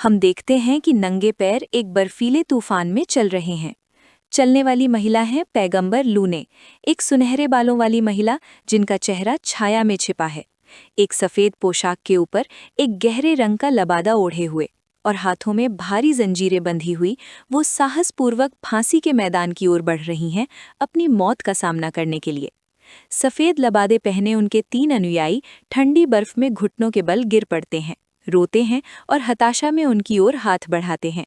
हम देखते हैं कि नंगे पैर एक बर्फीले तूफान में चल रहे हैं। चलने वाली महिला है पैगंबर लूने, एक सुनहरे बालों वाली महिला जिनका चेहरा छाया में छिपा है। एक सफेद पोशाक के ऊपर एक गहरे रंग का लबादा ओढ़े हुए और हाथों में भारी जंजीरें बंधी हुई वो साहसपूर्वक फांसी के मैदान की ओर बढ़ रही हैं, अपनी मौत का सामना करने के लिए। सफेद लबादे पहने उनके 3 अनुयायी ठंडी बर्फ में घुटनों के बल गिर पड़ते हैं, रोते हैं और हताशा में उनकी ओर हाथ बढ़ाते हैं।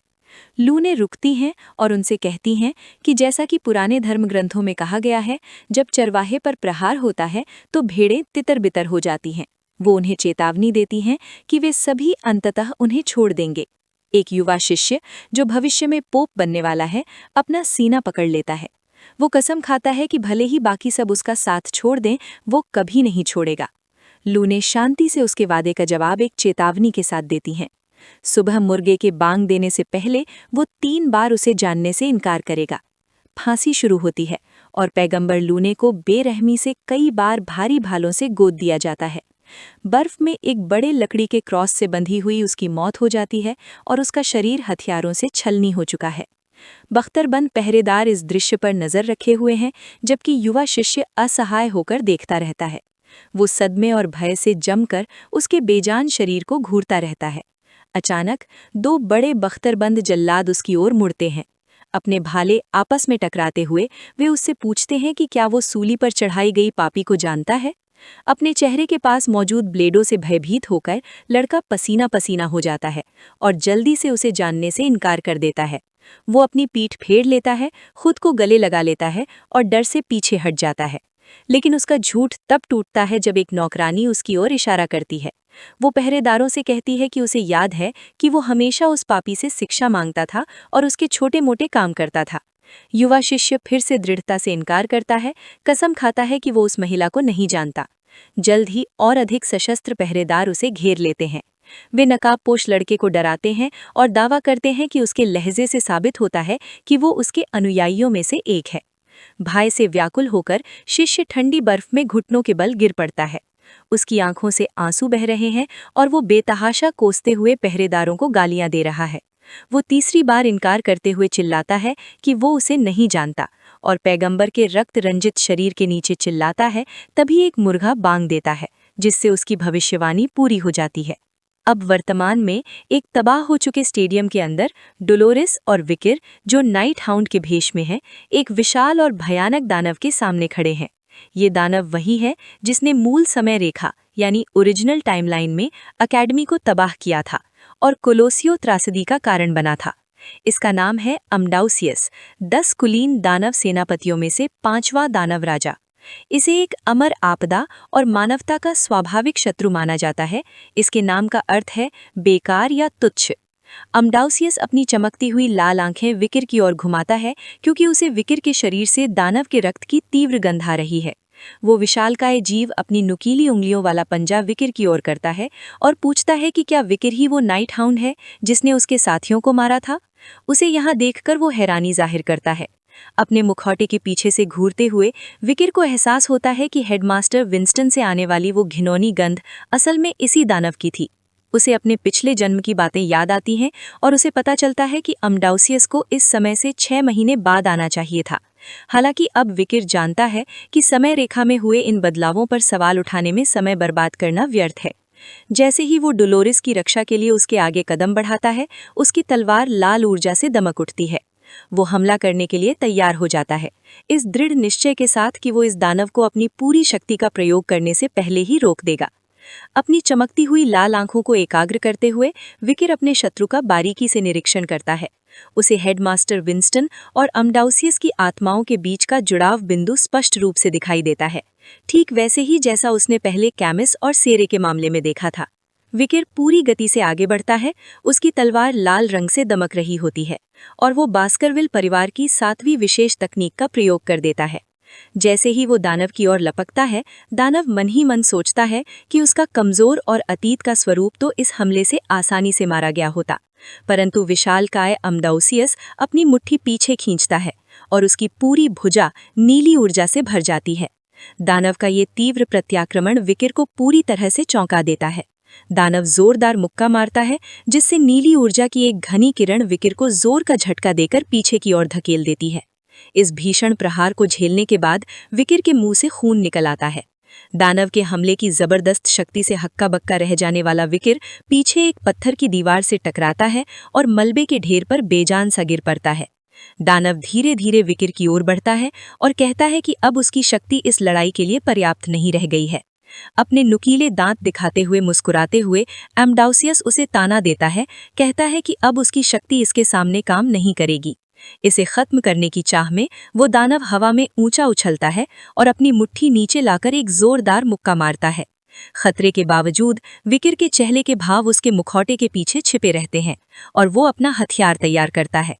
लूने रुकती हैं और उनसे कहती हैं कि जैसा कि पुराने धर्म ग्रंथों में कहा गया है, जब चरवाहे पर प्रहार होता है तो भेड़ें तितर-बितर हो जाती हैं। वो उन्हें चेतावनी देती हैं कि वे सभी अंततः उन्हें छोड़ देंगे। एक युवा शिष्य, जो भविष्य में पोप बनने वाला है, अपना सीना पकड़ लेता है। वो कसम खाता है कि भले ही बाकी सब उसका साथ छोड़ दें, वो कभी नहीं छोड़ेगा। लूने शांति से उसके वादे का जवाब एक चेतावनी के साथ देती हैं। सुबह मुर्गे के बांग देने से पहले वो 3 बार उसे जानने से इनकार करेगा। फांसी शुरू होती है और पैगंबर लूने को बेरहमी से कई बार भारी भालों से गोद दिया जाता है। बर्फ में एक बड़े लकड़ी के क्रॉस से बंधी हुई उसकी मौत हो जाती है और उसका शरीर हथियारों से छलनी हो चुका है। बख्तरबंद पहरेदार इस दृश्य पर नजर रखे हुए हैं, जबकि युवा शिष्य असहाय होकर देखता रहता है। वो सदमे और भय से जमकर उसके बेजान शरीर को घूरता रहता है। अचानक 2 बड़े बख्तरबंद जल्लाद उसकी ओर मुड़ते हैं। अपने भाले आपस में टकराते हुए वे उससे पूछते हैं कि क्या वो सूली पर चढ़ाई गई पापी को जानता है। अपने चेहरे के पास मौजूद ब्लेडों से भयभीत होकर लड़का पसीना पसीना हो जाता है और जल्दी से उसे जानने से इनकार कर देता है। वो अपनी पीठ फेर लेता है, खुद को गले लगा लेता है और डर से पीछे हट जाता है। लेकिन उसका झूठ तब टूटता है जब एक नौकरानी उसकी ओर इशारा करती है। वो पहरेदारों से कहती है कि उसे याद है कि वो हमेशा उस पापी से शिक्षा मांगता था और उसके छोटे-मोटे काम करता था। युवा शिष्य फिर से दृढ़ता से इनकार करता है, कसम खाता है कि वो उस महिला को नहीं जानता। जल्द ही और अधिक सशस्त्र पहरेदार उसे घेर लेते हैं। वे नकाबपोश लड़के को डराते हैं और दावा करते हैं कि उसके लहजे से साबित होता है कि वो उसके अनुयायियों में से एक है। भय से व्याकुल होकर शिष्य ठंडी बर्फ में घुटनों के बल गिर पड़ता है। उसकी आंखों से आंसू बह रहे हैं और वो बेतहाशा कोसते हुए पहरेदारों को गालियां दे रहा है। वो तीसरी बार इनकार करते हुए चिल्लाता है कि वो उसे नहीं जानता और पैगंबर के रक्त रंजित शरीर के नीचे चिल्लाता है। तभी एक मुर्गा बांग देता है, जिससे उसकी भविष्यवाणी पूरी हो जाती है। अब वर्तमान में एक तबाह हो चुके स्टेडियम के अंदर डोलोरेस और विकिर, जो नाइट हाउंड के भेष में हैं, एक विशाल और भयानक दानव के सामने खड़े हैं। ये दानव वही है जिसने मूल समय रेखा यानी ओरिजिनल टाइमलाइन में अकेडमी को तबाह किया था और कोलोसियो त्रासदी का कारण बना था। इसका नाम है अम्डाउसियस, 10 कुलीन दानव सेनापतियों में से 5वां दानव राजा। इसे एक अमर आपदा और मानवता का स्वाभाविक शत्रु माना जाता है। इसके नाम का अर्थ है बेकार या तुच्छ। अम्डाउसियस अपनी चमकती हुई लाल आंखें विकिर की ओर घुमाता है, क्योंकि उसे विकिर के शरीर से दानव के रक्त की तीव्र गंध आ रही है। वो विशालकाय जीव अपनी नुकीली उंगलियों वाला पंजा विकिर की ओर करता है और पूछता है कि क्या विकिर ही वो नाइट हाउंड है जिसने उसके साथियों को मारा था। उसे यहाँ देखकर वो हैरानी जाहिर करता है। अपने मुखौटे के पीछे से घूरते हुए विकिर को एहसास होता है कि हेडमास्टर विंस्टन से आने वाली वो घिनौनी गंध असल में इसी दानव की थी। उसे अपने पिछले जन्म की बातें याद आती हैं और उसे पता चलता है कि अम्डाउसियस को इस समय से 6 महीने बाद आना चाहिए था। हालांकि अब विकिर जानता है कि समय रेखा में हुए इन बदलावों पर सवाल उठाने में समय बर्बाद करना व्यर्थ है। जैसे ही वो डोलोरेस की रक्षा के लिए उसके आगे कदम बढ़ाता है, उसकी तलवार लाल ऊर्जा से दमक उठती है। वो हमला करने के लिए तैयार हो जाता है, इस दृढ़ निश्चय के साथ कि वो इस दानव को अपनी पूरी शक्ति का प्रयोग करने से पहले ही रोक देगा। अपनी चमकती हुई लाल आंखों को एकाग्र करते हुए विकिर अपने शत्रु का बारीकी से निरीक्षण करता है। उसे हेडमास्टर विंस्टन और अम्डाउसियस की आत्माओं के बीच का जुड़ाव बिंदु स्पष्ट रूप से दिखाई देता है, ठीक वैसे ही जैसा उसने पहले कैमिस और सेरे के मामले में देखा था। विकिर पूरी गति से आगे बढ़ता है, उसकी तलवार लाल रंग से दमक रही होती है और वो बास्करविल परिवार की 7वीं विशेष तकनीक का प्रयोग कर देता है। जैसे ही वो दानव की ओर लपकता है, दानव मन ही मन सोचता है कि उसका कमजोर और अतीत का स्वरूप तो इस हमले से आसानी से मारा गया होता, परंतु विशालकाय अम्डाउसियस अपनी मुट्ठी पीछे खींचता है और उसकी पूरी भुजा नीली ऊर्जा से भर जाती है। दानव का ये तीव्र प्रत्याक्रमण विकिर को पूरी तरह से चौंका देता है। दानव जोरदार मुक्का मारता है, जिससे नीली ऊर्जा की एक घनी किरण विकिर को जोर का झटका देकर पीछे की ओर धकेल देती है। इस भीषण प्रहार को झेलने के बाद विकिर के मुंह से खून निकल आता है। दानव के हमले की जबरदस्त शक्ति से हक्का बक्का रह जाने वाला विकिर पीछे एक पत्थर की दीवार से टकराता है और मलबे के ढेर पर बेजान सा गिर पड़ता है। दानव धीरे धीरे विकिर की ओर बढ़ता है और कहता है कि अब उसकी शक्ति इस लड़ाई के लिए पर्याप्त नहीं रह गई है। अपने नुकीले दांत दिखाते हुए मुस्कुराते हुए एम्डाउसियस उसे ताना देता है, कहता है कि अब उसकी शक्ति इसके सामने काम नहीं करेगी। इसे खत्म करने की चाह में वो दानव हवा में ऊंचा उछलता है और अपनी मुट्ठी नीचे लाकर एक जोरदार मुक्का मारता है। खतरे के बावजूद विकिर के चेहरे के भाव उसके मुखौटे के पीछे छिपे रहते हैं और वो अपना हथियार तैयार करता है।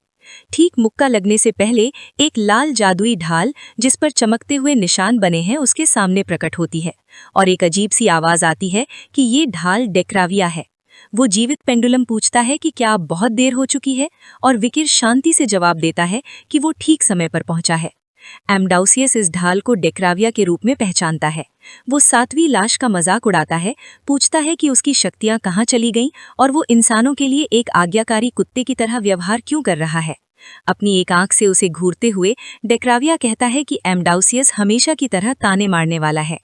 ठीक मुक्का लगने से पहले एक लाल जादुई ढाल, जिस पर चमकते हुए निशान बने हैं, उसके सामने प्रकट होती है और एक अजीब सी आवाज आती है कि ये ढाल डेक्राविया है। वो जीवित पेंडुलम पूछता है कि क्या अब बहुत देर हो चुकी है, और विकिर शांति से जवाब देता है कि वो ठीक समय पर पहुंचा है। एम्डाउसियस इस ढाल को डेक्राविया के रूप में पहचानता है। वो 7वीं लाश का मजाक उड़ाता है, पूछता है कि उसकी शक्तियां कहाँ चली गईं और वो इंसानों के लिए एक आज्ञाकारी कुत्ते की तरह व्यवहार क्यों कर रहा है। अपनी एक आंख से उसे घूरते हुए डेक्राविया कहता है कि एम्डाउसियस हमेशा की तरह ताने मारने वाला है।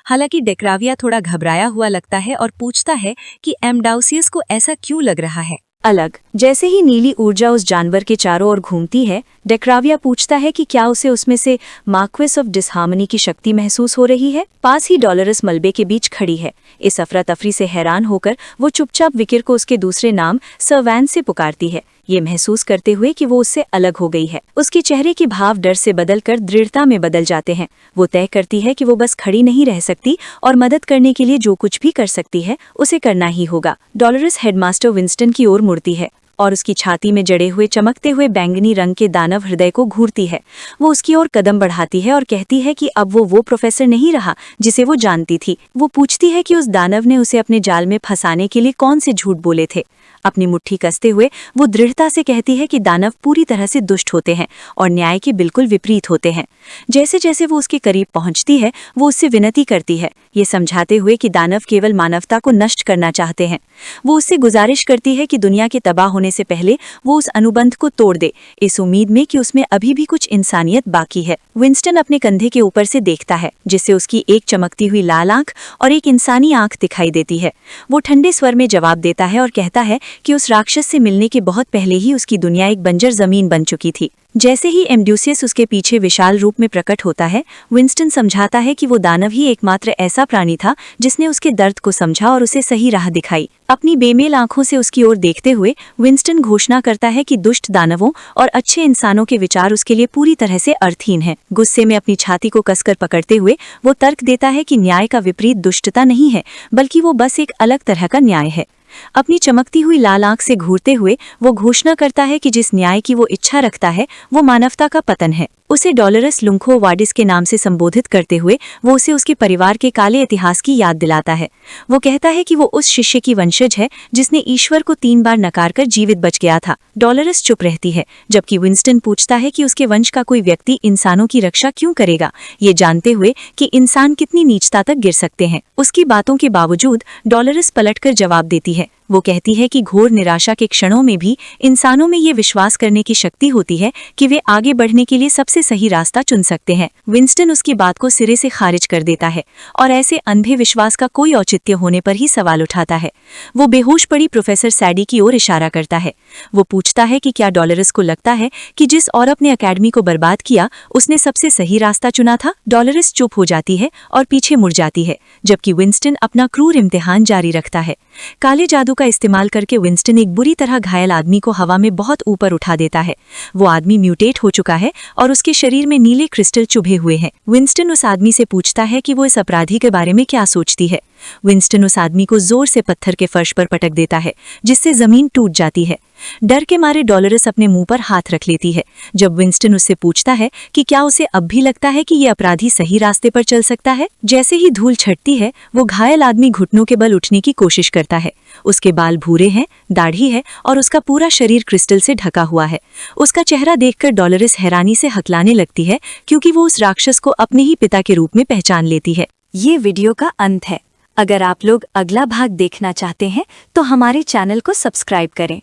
हालांकि डेक्राविया थोड़ा घबराया हुआ लगता है और पूछता है कि एम्डाउसियस को ऐसा क्यों लग रहा है। अलग। जैसे ही नीली ऊर्जा उस जानवर के चारों ओर घूमती है, डेक्राविया पूछता है कि क्या उसे उसमें से मार्क्वेस ऑफ डिसहार्मनी की शक्ति महसूस हो रही है। पास ही डॉलरस मलबे के बीच खड़ी है। इस अफरा तफरी से हैरान होकर वो चुपचाप विकिर को उसके दूसरे नाम सर वैन से पुकारती है, ये महसूस करते हुए कि वो उससे अलग हो गई है। उसके चेहरे के भाव डर से बदलकर दृढ़ता में बदल जाते हैं। वो तय करती है कि वो बस खड़ी नहीं रह सकती और मदद करने के लिए जो कुछ भी कर सकती है उसे करना ही होगा। डॉलरस हेडमास्टर विंस्टन की ओर मुड़ती है और उसकी छाती में जड़े हुए चमकते हुए बैंगनी रंग के दानव हृदय को घूरती है। वो उसकी ओर कदम बढ़ाती है और कहती है कि अब वो प्रोफेसर नहीं रहा जिसे वो जानती थी। वो पूछती है कि उस दानव ने उसे अपने जाल में फंसाने के लिए कौन से झूठ बोले थे। अपनी मुट्ठी कसते हुए वो दृढ़ता से कहती है कि दानव पूरी तरह से दुष्ट होते हैं और न्याय के बिल्कुल विपरीत होते हैं। जैसे जैसे वो उसके करीब पहुंचती है, वो उससे विनती करती है, ये समझाते हुए कि दानव केवल मानवता को नष्ट करना चाहते हैं। वो उससे गुजारिश करती है कि दुनिया के तबाह होने से पहले वो उस अनुबंध को तोड़ दे, इस उम्मीद में कि उसमें अभी भी कुछ इंसानियत बाकी है। विंस्टन अपने कंधे के ऊपर से देखता है, जिससे उसकी एक चमकती हुई लाल आंख और एक इंसानी आंख दिखाई देती है। वो ठंडे स्वर में जवाब देता है और कहता है कि उस राक्षस से मिलने के बहुत पहले ही उसकी दुनिया एक बंजर जमीन बन चुकी थी। जैसे ही एम्ड्यूसियस उसके पीछे विशाल रूप में प्रकट होता है, विंस्टन समझाता है कि वो दानव ही एकमात्र ऐसा प्राणी था जिसने उसके दर्द को समझा और उसे सही राह दिखाई। अपनी बेमेल आंखों से उसकी ओर देखते हुए विंस्टन घोषणा करता है कि दुष्ट दानवों और अच्छे इंसानों के विचार उसके लिए पूरी तरह से अर्थहीन हैं। गुस्से में अपनी छाती को कसकर पकड़ते हुए वो तर्क देता है कि न्याय का विपरीत दुष्टता नहीं है, बल्कि वो बस एक अलग तरह का न्याय है। अपनी चमकती हुई लाल आंख से घूरते हुए वो घोषणा करता है कि जिस न्याय की वो इच्छा रखता है वो मानवता का पतन है। उसे डॉलरस लुंखो वाडिस के नाम से संबोधित करते हुए वो उसे उसके परिवार के काले इतिहास की याद दिलाता है। वो कहता है कि वो उस शिष्य की वंशज है जिसने ईश्वर को 3 बार नकार कर जीवित बच गया था। डॉलरस चुप रहती है, जबकि विंस्टन पूछता है कि उसके वंश का कोई व्यक्ति इंसानों की रक्षा क्यों करेगा, ये जानते हुए कि इंसान कितनी नीचता तक गिर सकते हैं। उसकी बातों के बावजूद डॉलरस पलटकर जवाब देती है। वो कहती है कि घोर निराशा के क्षणों में भी इंसानों में ये विश्वास करने की शक्ति होती है कि वे आगे बढ़ने के लिए सबसे सही रास्ता चुन सकते हैं। विंस्टन उसकी बात को सिरे से खारिज कर देता है और ऐसे अंधे विश्वास का कोई औचित्य होने पर ही सवाल उठाता है। वो बेहोश पड़ी प्रोफेसर सैडी की ओर इशारा करता है। वो पूछता है कि क्या डॉलरस को लगता है कि जिस औरत ने अकेडमी को बर्बाद किया उसने सबसे सही रास्ता चुना था। डॉलरस चुप हो जाती है और पीछे मुड़ जाती है, जबकि विंस्टन अपना क्रूर इम्तिहान जारी रखता है। काले जादू का इस्तेमाल करके विंस्टन एक बुरी तरह घायल आदमी को हवा में बहुत ऊपर उठा देता है। वो आदमी म्यूटेट हो चुका है और उसके शरीर में नीले क्रिस्टल चुभे हुए हैं। विंस्टन उस आदमी से पूछता है कि वो इस अपराधी के बारे में क्या सोचती है। विंस्टन उस आदमी को जोर से पत्थर के फर्श पर पटक देता है, जिससे जमीन टूट जाती है। डर के मारे डॉलरस अपने मुंह पर हाथ रख लेती है। जब विंस्टन उससे पूछता है कि क्या उसे अब भी लगता है कि ये अपराधी सही रास्ते पर चल सकता है, जैसे ही धूल छटती है वो घायल आदमी घुटनों के बल उठने की कोशिश करता है। उसके बाल भूरे हैं, दाढ़ी है और उसका पूरा शरीर क्रिस्टल से ढका हुआ है। उसका चेहरा देखकर डॉलरस हैरानी से हकलाने लगती है, क्योंकि वो उस राक्षस को अपने ही पिता के रूप में पहचान लेती है। ये वीडियो का अंत है। अगर आप लोग अगला भाग देखना चाहते हैं तो हमारे चैनल को सब्सक्राइब करें।